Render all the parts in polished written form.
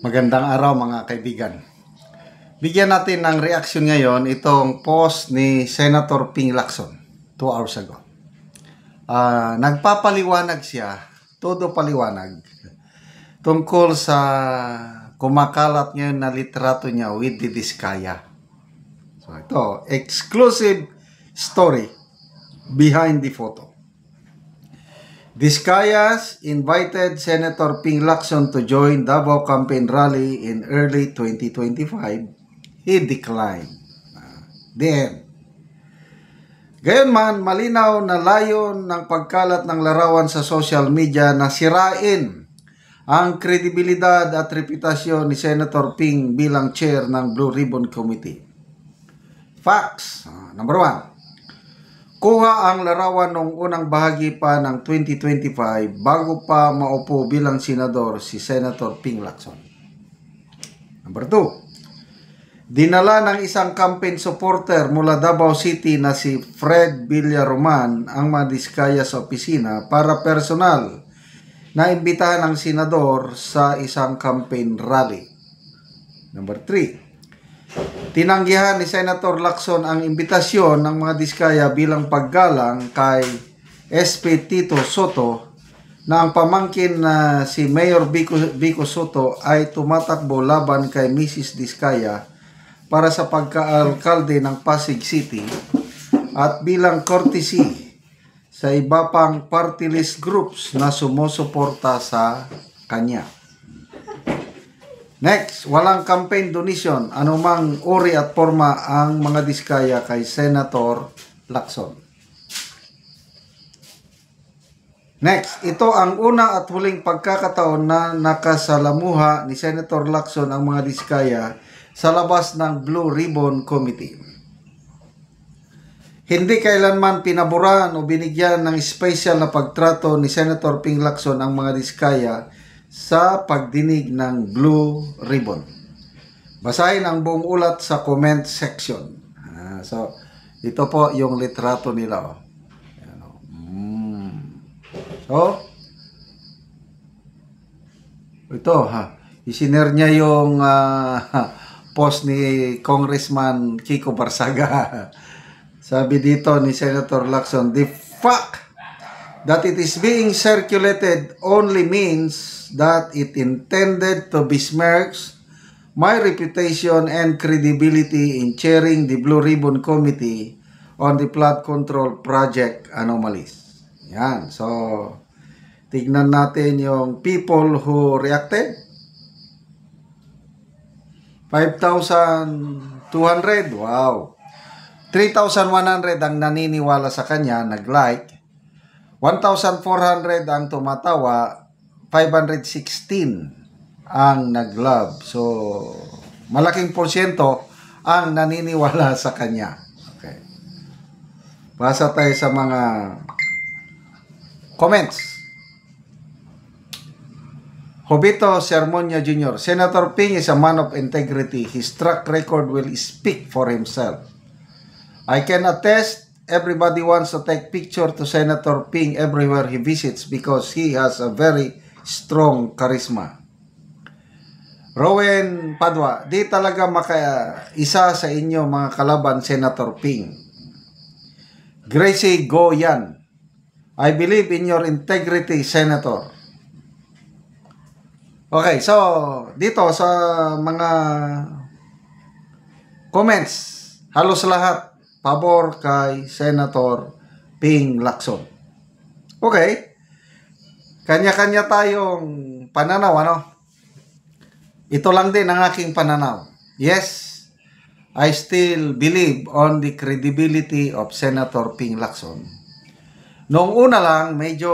Magandang araw mga kaibigan. Bigyan natin ng reaksyon ngayon itong post ni Senator Ping Lacson 2 hours ago. Nagpapaliwanag siya, todo paliwanag, tungkol sa kumakalat ngayon na litrato niya with the Diskaya. So ito, exclusive story behind the photo. Diskayas invited Senator Ping Lacson to join Davao campaign rally in early 2025. He declined. Then, gayunman, malinaw na layon ng pagkalat ng larawan sa social media na sirain ang kredibilidad at reputasyon ni Senator Ping bilang chair ng Blue Ribbon Committee. Facts. Number 1. Kuha ang larawan noong unang bahagi pa ng 2025 bago pa maupo bilang senador si Senator Ping Lacson. Number 2. Dinala ng isang campaign supporter mula Davao City na si Fred Villaroman ang mga Diskaya sa opisina para personal na imbitahan ang senador sa isang campaign rally. Number 3. Tinanggihan ni Senator Lacson ang imbitasyon ng mga Diskaya bilang paggalang kay SP Tito Soto na ang pamangkin na si Mayor Vico Soto ay tumatakbo laban kay Mrs. Diskaya para sa pagka-alkalde ng Pasig City at bilang courtesy sa iba pang party list groups na sumusuporta sa kanya. Next, walang campaign donation, anumang uri at forma ang mga Diskaya kay Senator Lacson. Next, ito ang una at huling pagkakataon na nakasalamuha ni Senator Lacson ang mga Diskaya sa labas ng Blue Ribbon Committee. Hindi kailanman pinaboran o binigyan ng special na pagtrato ni Senator Ping Lacson ang mga Diskaya sa pagdinig ng Blue Ribbon. Basahin ang buong ulat sa comment section. So, ito po yung litrato nila. So, ito isinare niya yung post ni Congressman Kiko Barsaga. Sabi dito ni Senator Lacson, the fact that it is being circulated only means that it intended to besmirch my reputation and credibility in chairing the Blue Ribbon Committee on the Flood Control Project anomalies. Yan. So, tignan natin yung people who reacted. 5,200. Wow. 3,100 ang naniniwala sa kanya, nag-like. 1,400 ang tumatawa, 516 ang nag-love. So, malaking porsyento ang naniniwala sa kanya. Okay. Basa tayo sa mga comments. Jovito Sermonia Jr. Senator Ping is a man of integrity. His track record will speak for himself. I can attest everybody wants to take picture to Senator Ping everywhere he visits because he has a very strong charisma. Rowan Padua, di talaga makaisa sa inyo mga kalaban Senator Ping. Gracie Goyan, I believe in your integrity, Senator. Okay, so dito sa mga comments, halos lahat pabor kay Senator Ping Lacson. Okay. Kanya-kanya tayong pananaw, ano? Ito lang din ang aking pananaw. Yes, I still believe on the credibility of Senator Ping Lacson. Noong una lang, medyo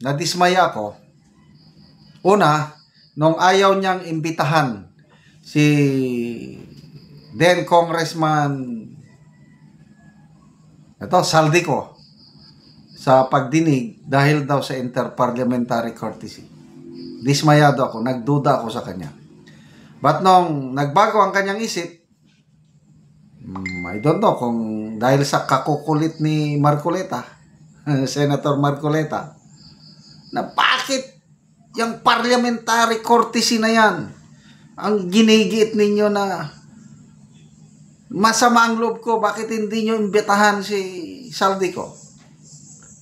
nadismaya ako. Una, nung ayaw niyang imbitahan si then Congressman Saldico sa pagdinig dahil daw sa interparliamentary courtesy. Dismayado ako, nagduda ako sa kanya. But nung nagbago ang kanyang isip, I don't know kung dahil sa kakukulit ni Marcoleta, Senator Marcoleta, na bakit yung parliamentary courtesy na yan Ang ginigiit ninyo na masama ang loob ko, bakit hindi nyo imbitahan si Saldico?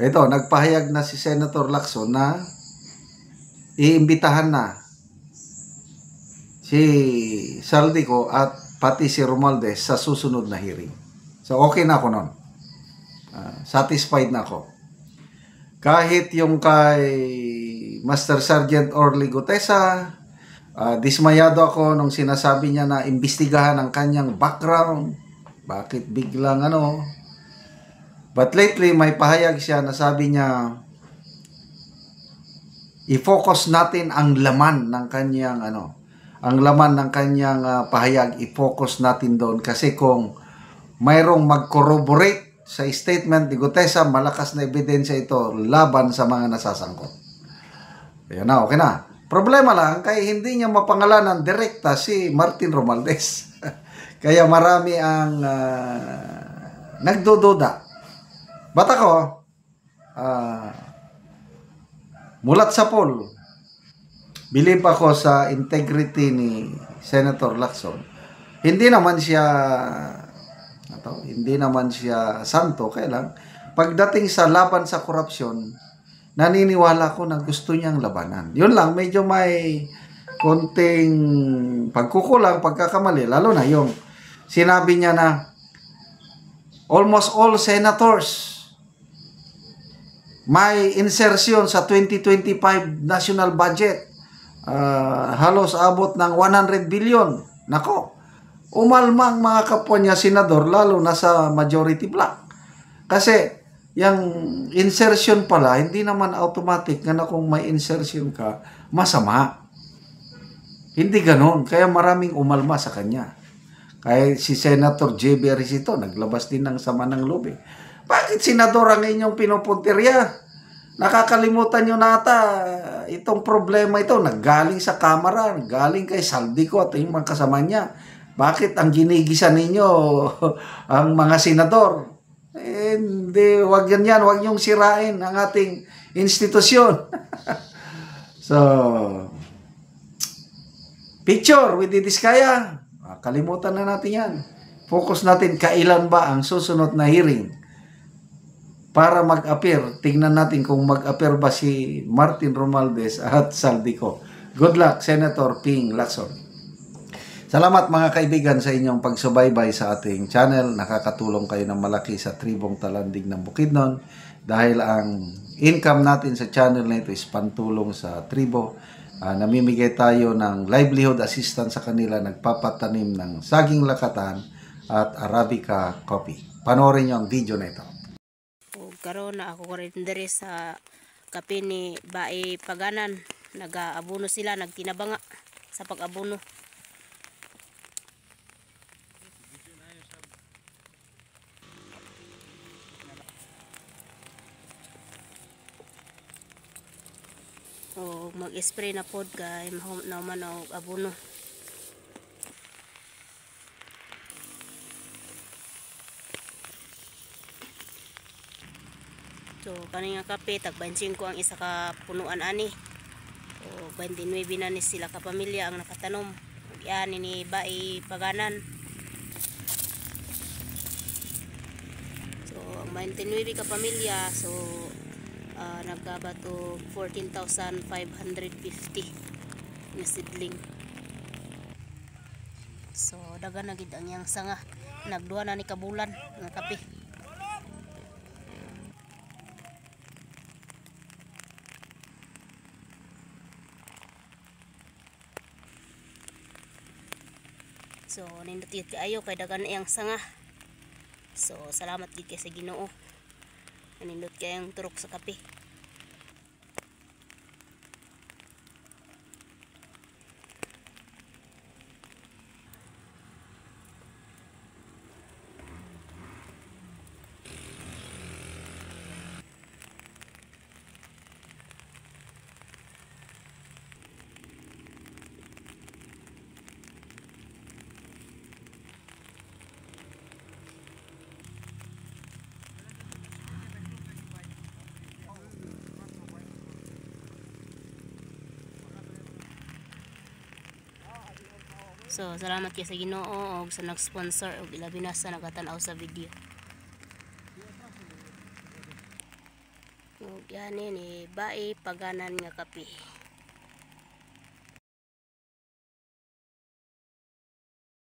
Ito, nagpahayag na si Senator Lacson na iimbitahan na si Saldico at pati si Romualdez sa susunod na hearing. So, okay na ako nun. Satisfied na ako. Kahit yung kay Master Sergeant Orly Gutesa, dismayado ako nung sinasabi niya na imbestigahan ang kanyang background. Bakit biglang ano? But lately, may pahayag siya na sabi niya, i-focus natin ang laman ng kanyang ang laman ng kanyang pahayag, i-focus natin doon. Kasi kung mayroong mag-corroborate sa statement ni Gutesa, malakas na ebidensya ito laban sa mga nasasangkot. Ayan na, okay na. Problema lang, kaya hindi niya mapangalanan direkta si Martin Romualdez. Kaya marami ang nagdududa. Ba't ako, mulat sa poll, believe ako sa integrity ni Senator Lacson. Hindi naman siya santo, kaya lang pagdating sa laban sa korupsyon, naniniwala ko na gusto niyang labanan. Yun lang, medyo may konting pagkukulang, pagkakamali, lalo na yung sinabi niya na almost all senators may insertion sa 2025 national budget. Halos abot ng 100 billion. Nako, umalmang mga kapwa niya senador, lalo na sa majority block. Kasi, yung insertion pala, hindi naman automatic na kung may insertion ka, masama. Hindi ganon. Kaya maraming umalma sa kanya. Kaya si Senator J.B. Aricito, naglabas din ng sama ng loob. Bakit senador ang inyong pinupuntirya? Nakakalimutan nyo nata itong problema ito. Naggaling sa Kamara, galing kay Saldico at yung mga kasama niya. Bakit ang ginigisa ninyo ang mga senador? Hindi, wag yan. Wag nyong sirain ang ating institusyon. So, picture with the Diskaya. Kalimutan na natin yan. Focus natin kailan ba ang susunod na hearing para mag-appear. Tingnan natin kung mag-appear ba si Martin Romualdez at Saldico. Good luck, Senator Ping Lacson. Salamat mga kaibigan sa inyong pagsubaybay sa ating channel. Nakakatulong kayo ng malaki sa tribong talandig ng Bukidnon dahil ang income natin sa channel na ito is pantulong sa tribo. Namimigay tayo ng livelihood assistance sa kanila, nagpapatanim ng saging lakatan at Arabica coffee. Panoorin niyo ang video na ito. Karon na ako rin diri sa kape ni Bae Paganan. Nag-abuno sila, nagtinabanga sa pag-abuno. O mag-spray na pod kay naman og abuno. So kani nga kape tag 25 ang isa ka punuan ani. O 29 na ni sila ka pamilya ang nakatanom. Yan ni Bae Paganan. So ang 29 ka pamilya, so nagkabato 14,550 na seedling. So dagan na gid ang yang sanga. Nagduha na ni kabulan nga kape. So nindot gid kaayo kay dagan na iyang sanga. So salamat gid kay sa Ginoo. Nindot kay ang turok sa kape. So salamat kay sa Ginoo og sa nag-sponsor og ilabi na sa nagatan-aw sa video. Og yan ni Bai Paganan nga kape.